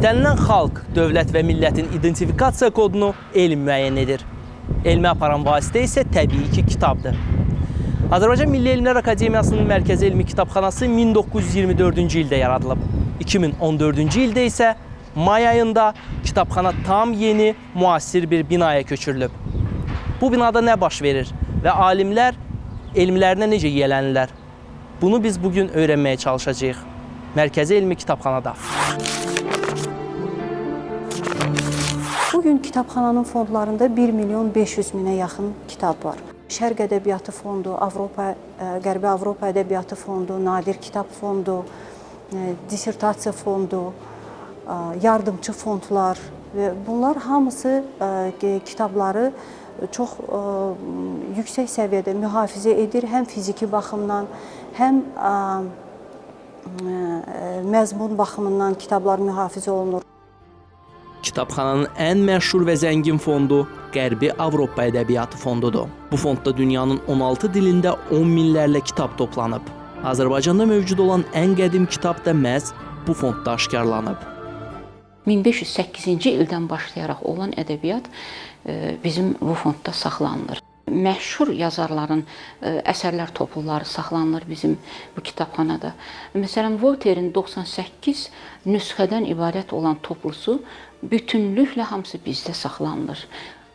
İstənilən xalq, dövlət və millətin identifikasiya kodunu elm müəyyən edir. Elmi aparan vasitə isə təbii ki, kitabdır. Azərbaycan Milli Elmlər Akademiyasının Mərkəzi Elmi Kitabxanası 1924-cü ildə yaradılıb. 2014-cü ildə isə may ayında kitabxana tam yeni, müasir bir binaya köçürülüb. Bu binada nə baş verir və alimlər elmlərinə necə yiyələnirlər? Bunu biz bugün öyrənməyə çalışacağıq. Mərkəzi Elmi Kitabxanada. Bugün kitabxananın fondlarında 1.500.000-ə yaxın kitab var. Şərq Ədəbiyyatı Fondu, Qərbi Avropa Ədəbiyyatı Fondu, Nadir Kitab Fondu, Dissertasiya Fondu, yardımçı fondlar və bunlar hamısı kitabları çox yüksək səviyyədə mühafizə edir. Həm fiziki baxımdan, həm məzmun baxımından kitablar mühafizə olunur. Kitabxananın ən məşhur və zəngin fondu Qərbi Avropa Ədəbiyyatı Fondudur. Bu fondda dünyanın 16 dilində 10 minlərlə kitab toplanıb. Azərbaycanda mövcud olan ən qədim kitab da məhz bu fondda aşkarlanıb. 1508-ci ildən başlayaraq olan ədəbiyyat bizim bu fondda saxlanılır. Məşhur yazarların əsərlər topluları saxlanılır bizim bu kitabxanada. Məsələn, Voltaire'in 98 nüsxədən ibarət olan toplusu bütünlüklə hamısı bizdə saxlanılır.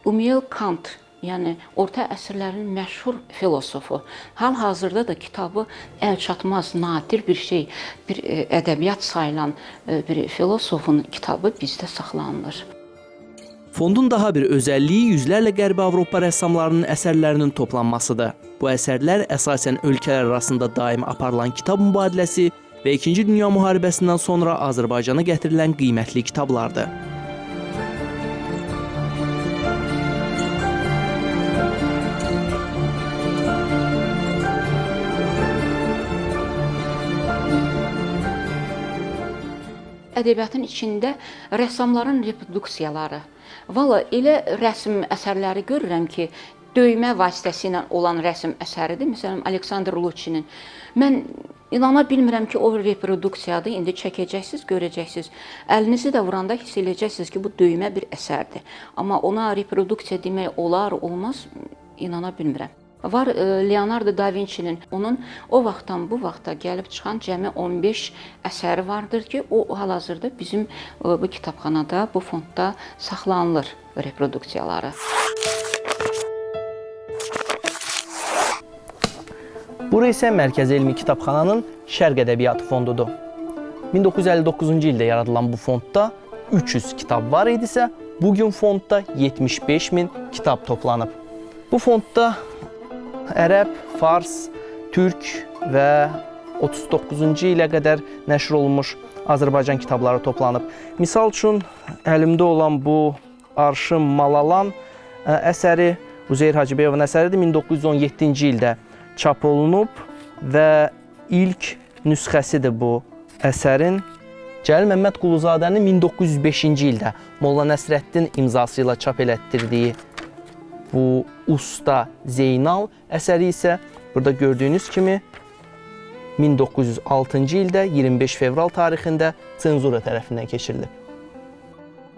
Immanuel Kant, yəni orta əsrlərin məşhur filosofu, hal-hazırda da kitabı əlçatmaz, nadir bir şey, bir ədəbiyyat sayılan bir filosofun kitabı bizdə saxlanılır. Fondun daha bir özəlliyi yüzlərlə Qərbi Avropa rəssamlarının əsərlərinin toplanmasıdır. Bu əsərlər əsasən ölkələr arasında daim aparılan kitab mübadiləsi və 2-ci Dünya müharibəsindən sonra Azərbaycana gətirilən qiymətli kitablardır. Ədəbiyyatın içində rəssamların reproduksiyaları. Valla elə rəsm əsərləri görürəm ki, döymə vasitəsilə olan rəsm əsəridir. Məsələn, Aleksandr Luçinin. Mən inana bilmirəm ki, o reproduksiyadır. İndi çəkəcəksiniz, görəcəksiniz. Əlinizi də vuranda hiss edəcəksiniz ki, bu döymə bir əsərdir. Amma ona reproduksiya demək olar, olmaz, inana bilmirəm. Var Leonardo da Vinci'nin, onun o vaxtdan bu vaxta gəlib çıxan cəmi 15 əsəri vardır ki, o hal-hazırda bizim bu kitabxanada, bu fondda saxlanılır reproduksiyaları. Bura isə Mərkəzi Elmi Kitabxananın Şərq Ədəbiyyatı Fondudur. 1959-cu ildə yaradılan bu fondda 300 kitab var idisə, bugün fondda 75.000 kitab toplanıb. Bu fondda ərəb, fars, türk və 39-cu ilə qədər nəşr olunmuş Azərbaycan kitabları toplanıb. Misal üçün, əlimdə olan bu Arşın Malalan əsəri, Üzeyir Hacıbəyovun əsəridir, 1917-ci ildə çap olunub və ilk nüsxəsidir bu əsərin. Cəlil Məmməd Quluzadənin 1905-ci ildə Molla Nəsrəddin imzası ilə çap elətdirdiyi bu Usta Zeynal əsəri isə burada gördüyünüz kimi 1906-cı ildə 25 fevral tarixində senzura tərəfindən keçirilib.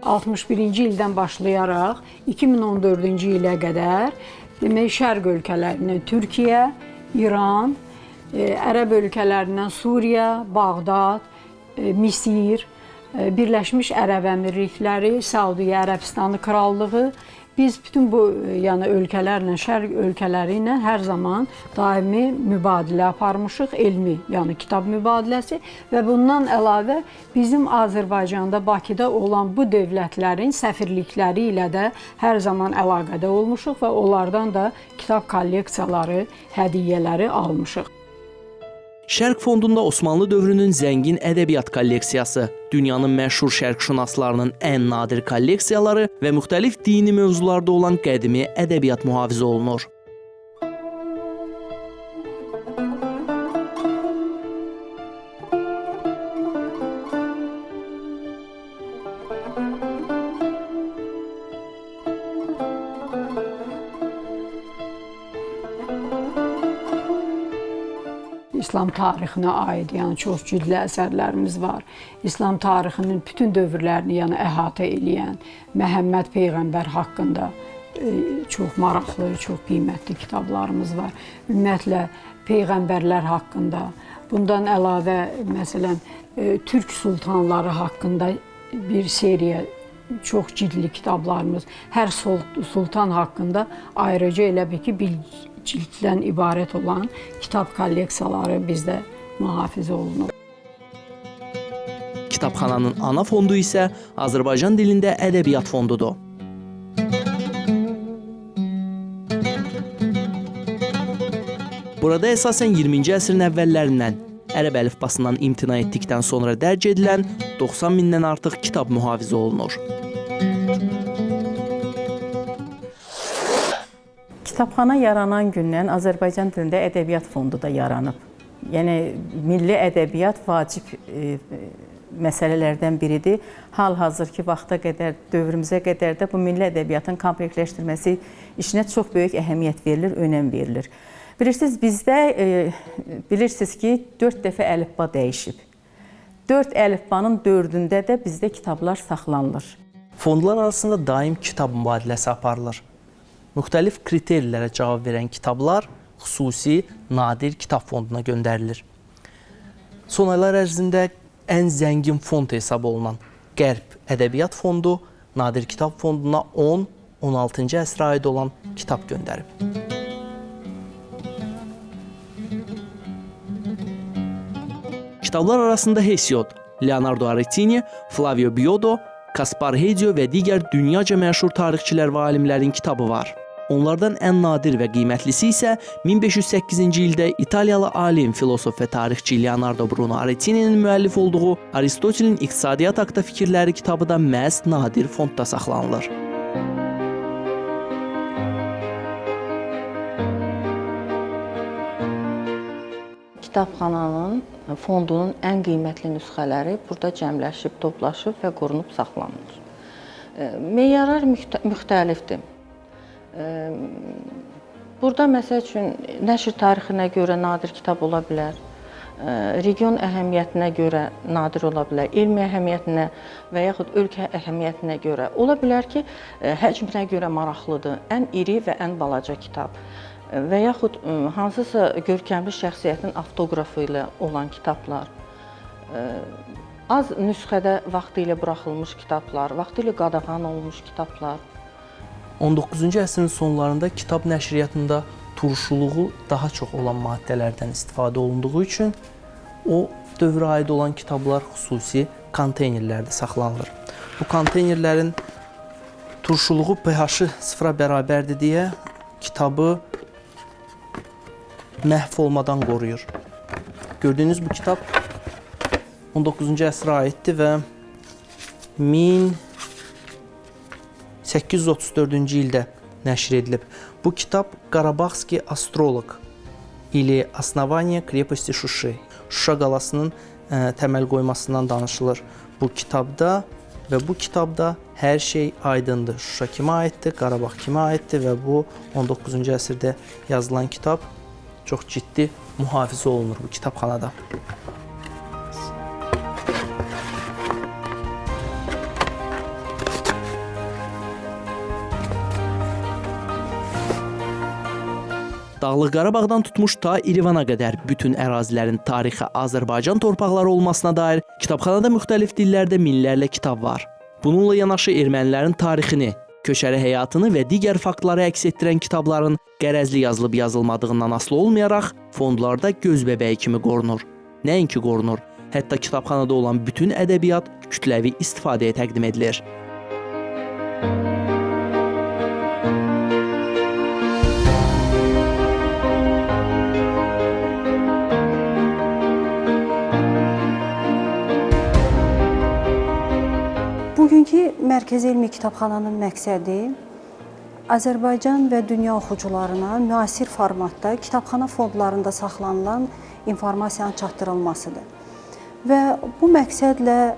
61-ci ildən başlayaraq 2014-cü ilə qədər demək Şərq ölkələrindən Türkiyə, İran, Ərəb ölkələrindən Suriya, Bağdad, Misir, Birləşmiş Ərəb Əmirlikləri, Səudiyyə Ərəbistanı Krallığı. Biz bütün bu ölkələrlə, Şərq ölkələri ilə hər zaman daimi mübadilə aparmışıq, elmi, yəni kitab mübadiləsi və bundan əlavə bizim Azərbaycanda, Bakıda olan bu dövlətlərin səfirlikləri ilə də hər zaman əlaqədə olmuşuq və onlardan da kitab kolleksiyaları, hədiyyələri almışıq. Şərq Fondunda Osmanlı dövrünün zəngin ədəbiyyat kolleksiyası, dünyanın məşhur şərqşünaslarının ən nadir kolleksiyaları və müxtəlif dini mövzularda olan qədimi ədəbiyyat mühafizə olunur. İslam tarixinə aid, yəni çox cütlü əsərlərimiz var. İslam tarixinin bütün dövrlərini yəni əhatə edən Məhəmməd peyğəmbər haqqında çox maraqlı, çox qiymətli kitablarımız var. Ümumiyyətlə peyğəmbərlər haqqında, bundan əlavə məsələn türk sultanları haqqında bir seriya çox cildli kitablarımız, hər sultan haqqında ayrıca elə bil ki, bir cilddən ibarət olan kitab kolleksiyaları bizdə mühafizə olunur. Kitabxananın ana fondu isə Azərbaycan dilində ədəbiyyat fondudur. Burada əsasən 20-ci əsrin əvvəllərindən ərəb əlifbasından imtina etdikdən sonra dərc edilən 90 mindən artıq kitab mühafizə olunur. Kitabxana yaranan gündən Azərbaycan dilində ədəbiyyat fondu da yaranıb. Yəni, milli ədəbiyyat vacib məsələlərdən biridir. Hal-hazırki vaxta qədər, dövrümüzə qədər də bu milli ədəbiyyatın komplektləşdirməsi işinə çox böyük əhəmiyyət verilir, önəm verilir. Bilirsiniz, bizdə bilirsiniz ki, 4 dəfə əlifba dəyişib. 4 əlifbanın 4-ündə də bizdə kitablar saxlanılır. Fondlar arasında daim kitab mübadiləsi aparılır. Müxtəlif kriterilərə cavab verən kitablar xüsusi nadir kitab fonduna göndərilir. Son aylar ərzində ən zəngin fond hesab olunan Qərb Ədəbiyyat Fondu nadir kitab fonduna 10-16-cı əsrə aid olan kitab göndərib. Kitablar arasında Hesiod, Leonardo Aretini, Flavio Biodo, Kaspar Hedzio və digər dünyaca məşhur tarixçilər və alimlərin kitabı var. Onlardan ən nadir və qiymətlisi isə 1508-ci ildə İtaliyalı alim, filosof və tarixçi Leonardo Bruno Aretini'nin müəllif olduğu Aristotelin İqtisadiyyat haqqında fikirləri kitabı da məhz nadir fondda saxlanılır. Kitabxananın fondunun ən qiymətli nüsxələri burada cəmləşib, toplaşıb və qorunub saxlanılır. Meyarlar müxtəlifdir. Burada məsəl üçün nəşr tarixinə görə nadir kitab ola bilər, region əhəmiyyətinə görə nadir ola bilər, elmi əhəmiyyətinə və yaxud ölkə əhəmiyyətinə görə. Ola bilər ki, həcminə görə maraqlıdır, ən iri və ən balaca kitab. Və yaxud hansısa görkəmli şəxsiyyətin avtoqrafı ilə olan kitablar, az nüsxədə vaxtı ilə buraxılmış kitablar, vaxtı ilə qadağan olmuş kitablar. 19-cu əsrin sonlarında kitab nəşriyyatında turşuluğu daha çox olan maddələrdən istifadə olunduğu üçün o dövrə aid olan kitablar xüsusi konteynerlərdə saxlanılır. Bu konteynerlərin turşuluğu pH-ı 0-a bərabərdir deyə kitabı məhv olmadan qoruyur. Gördüyünüz bu kitab 19-cu əsrə aiddir və 1834-cü ildə nəşr edilib. Bu kitab Qarabağski astroloq ili Основание крепости Şuşi, Şuşa qalasının təməl qoymasından danışılır. Bu kitabda və bu kitabda hər şey aydındır. Şuşa kimə aiddir, Qarabağ kimə aiddir və bu 19-cu əsrdə yazılan kitab çox ciddi mühafizə olunur bu kitabxanada. Dağlıq Qarabağdan tutmuş ta İrəvana qədər bütün ərazilərin tarixi Azərbaycan torpaqları olmasına dair kitabxanada müxtəlif dillərdə minlərlə kitab var. Bununla yanaşı ermənilərin tarixini, köçəri həyatını və digər faktları əks etdirən kitabların qərəzli yazılıb yazılmadığından asılı olmayaraq fondlarda göz bəbəyi kimi qorunur. Nəinki qorunur, hətta kitabxanada olan bütün ədəbiyyat kütləvi istifadəyə təqdim edilir. Bugünkü Mərkəzi Elmi Kitabxananın məqsədi Azərbaycan və dünya oxucularına müasir formatda kitabxana fondlarında saxlanılan informasiyanın çatdırılmasıdır. Və bu məqsədlə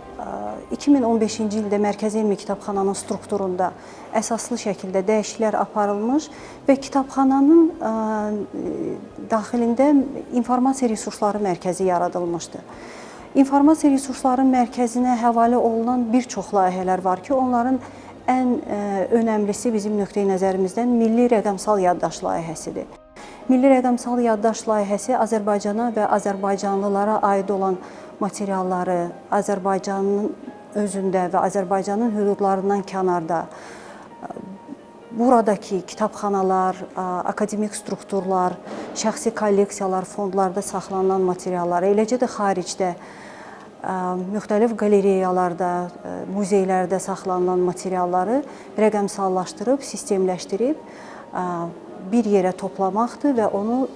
2015-ci ildə Mərkəzi Elmi Kitabxananın strukturunda əsaslı şəkildə dəyişikliklər aparılmış və kitabxananın daxilində informasiya resursları mərkəzi yaradılmışdı. İnformasiya resursları mərkəzinə həvalə olunan bir çox layihələr var ki, onların ən önəmlisi bizim nöqteyi nəzərimizdən Milli Rəqəmsal Yaddaş layihəsidir. Milli Rəqəmsal Yaddaş layihəsi Azərbaycana və azərbaycanlılara aid olan materialları Azərbaycanın özündə və Azərbaycanın hüdudlarından kənarda buradakı kitabxanalar, akademik strukturlar, şəxsi kolleksiyalar, fondlarda saxlanılan materialları, eləcə də xaricdə müxtəlif qalereyalarda, muzeylərdə saxlanılan materialları rəqəmsallaşdırıb, sistemləşdirib bir yerə toplamaqdır və onu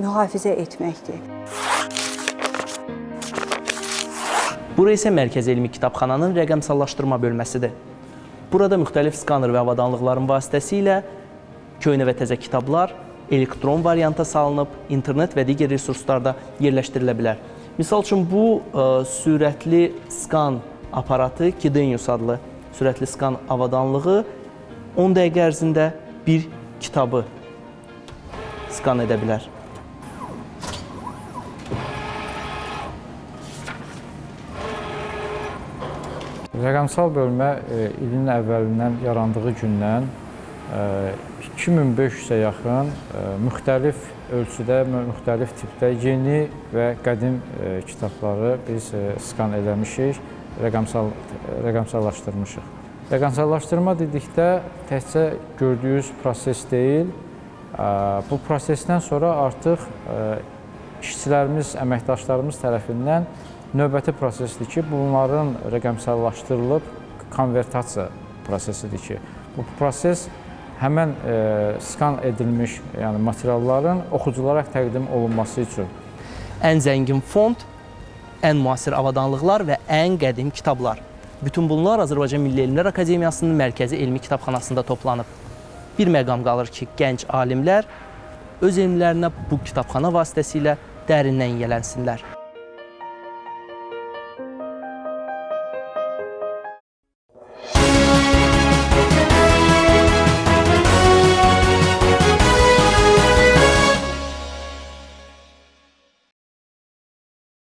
mühafizə etməkdir. Bura isə Mərkəzi Elmi Kitabxananın rəqəmsallaşdırma bölməsidir. Burada müxtəlif skaner və avadanlıqların vasitəsilə köhnə və təzə kitablar elektron varianta salınıb, internet və digər resurslarda yerləşdirilə bilər. Misal üçün, bu sürətli skan aparatı Kidenius adlı sürətli skan avadanlığı 10 dəqiqə ərzində bir kitabı skan edə bilər. Rəqəmsal bölmə ilin əvvəlindən yarandığı gündən 2500-ə yaxın müxtəlif ölçüdə, müxtəlif tipdə yeni və qədim kitabları biz skan eləmişik, rəqəmsallaşdırmışıq. Rəqəmsallaşdırma dedikdə təkcə gördüyünüz proses deyil, bu prosesdən sonra artıq işçilərimiz, əməkdaşlarımız tərəfindən növbəti prosesdir ki, bunların rəqəmsallaşdırılıb konvertasiya prosesidir ki, bu proses həmən skan edilmiş materialların oxuculara təqdim olunması üçün. Ən zəngin fond, ən müasir avadanlıqlar və ən qədim kitablar. Bütün bunlar Azərbaycan Milli Elmlər Akademiyasının Mərkəzi Elmi Kitabxanasında toplanıb. Bir məqam qalır ki, gənc alimlər öz elmlərinə bu kitabxana vasitəsilə dərindən yiyələnsinlər.